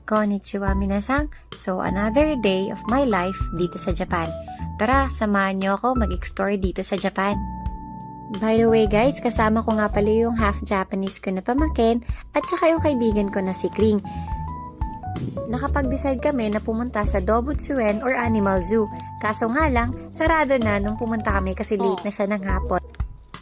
Konnichiwa minasan. So, another day of my life dito sa Japan. Tara, samahan niyo ako mag-explore dito sa Japan. By the way guys, kasama ko nga pala yung half Japanese ko na pamangkin at saka yung kaibigan ko na si Kring. Nakapag-decide kami na pumunta sa Dobutsuen or Animal Zoo. Kaso nga lang, sarado na nung pumunta kami kasi late na siya ng hapon.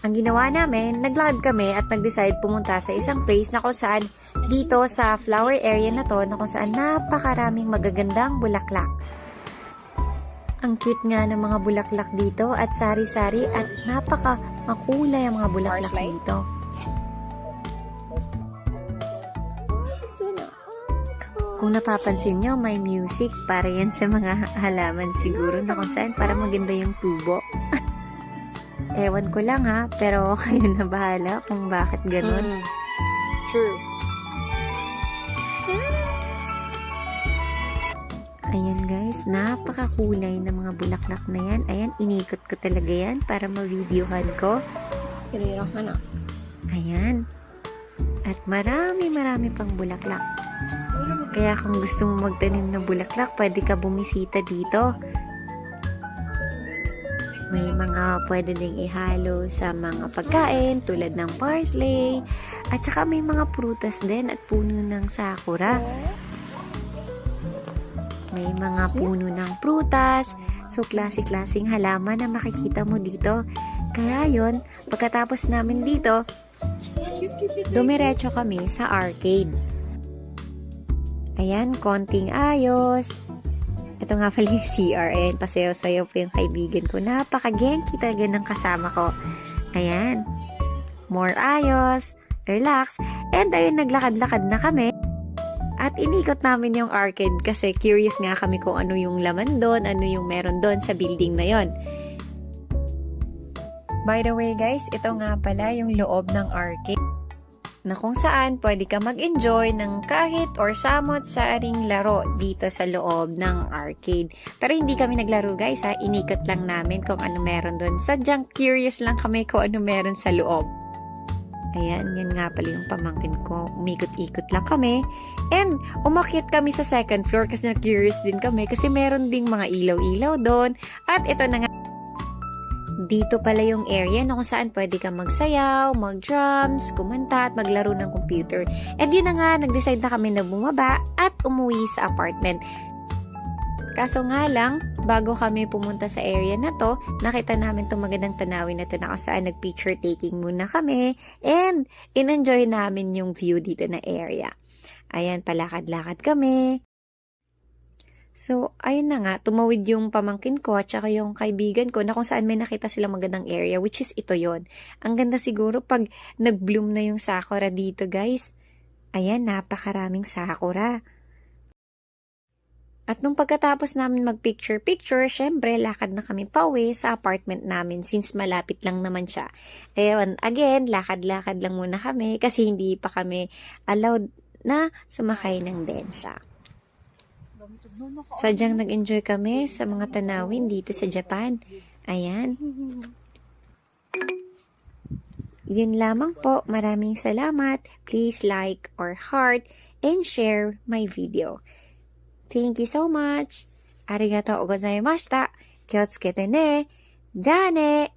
Ang ginawa namin, naglakad kami at nag-decide pumunta sa isang place na kung saan dito sa flower area na to na kung saan napakaraming magagandang bulaklak. Ang cute nga ng mga bulaklak dito at sari-sari at napaka-makulay ang mga bulaklak dito. Kung napapansin nyo, may music para yan sa mga halaman siguro na kung saan para maganda yung tubo. Ewan ko lang ha, pero kayo na bahala kung bakit ganun. True. Ayan guys, napakakulay ng mga bulaklak na yan. Ayan, inikot ko talaga yan para ma-videohan ko. Hirirahan na. Ayan. At marami pang bulaklak. Kaya kung gusto mo magtanim ng bulaklak, pwede ka bumisita dito. May mga pwede ding ihalo sa mga pagkain tulad ng parsley at saka may mga prutas din at puno ng sakura. May mga puno ng prutas. So, klase-klaseng halaman na makikita mo dito. Kaya yon, pagkatapos namin dito, dumiretso kami sa arcade. Ayan, konting ayos. Ito nga pala yung CRN. Pasayaw-sayaw po yung kaibigan ko. Napaka-genki talaga ng kasama ko. Ayan. More ayos. Relax. And ayun, naglakad-lakad na kami. At inikot namin yung arcade kasi curious nga kami kung ano yung laman doon, ano yung meron doon sa building na yon. By the way guys, ito nga pala yung loob ng arcade na kung saan pwede ka mag-enjoy ng kahit or samot sa aring laro dito sa loob ng arcade. Pero hindi kami naglaro guys ha, inikot lang namin kung ano meron doon. Sadyang curious lang kami kung ano meron sa loob. Ayan, yan nga pala yung pamangkin ko. Umikot-ikot lang kami. And umakyat kami sa second floor kasi na-curious din kami kasi meron ding mga ilaw-ilaw doon. At ito na nga, dito pala yung area na kung saan pwede ka magsayaw, mag-drums, kumanta at maglaro ng computer. And yun na nga, nag-decide na kami na bumaba at umuwi sa apartment. Kaso nga lang, bago kami pumunta sa area na to, nakita namin itong magandang tanawin na ito na kung saan nag-picture taking muna kami and in-enjoy namin yung view dito na area. Ayan, palakad-lakad kami. So, ayun na nga, tumawid yung pamangkin ko at saka yung kaibigan ko na kung saan may nakita silang magandang area, which is ito yon. Ang ganda siguro pag nag-bloom na yung sakura dito, guys. Ayan, napakaraming sakura. At nung pagkatapos namin mag-picture-picture, syempre, lakad na kami pauwi sa apartment namin since malapit lang naman siya. Ayun, again, lakad-lakad lang muna kami kasi hindi pa kami allowed na sumakay ng densya. Sadyang nag-enjoy kami sa mga tanawin dito sa Japan. Ayan. Yun lamang po. Maraming salamat. Please like or heart and share my video. Thank you so much. Arigatou gozaimashita. Kyotsukete ne. Ja ne.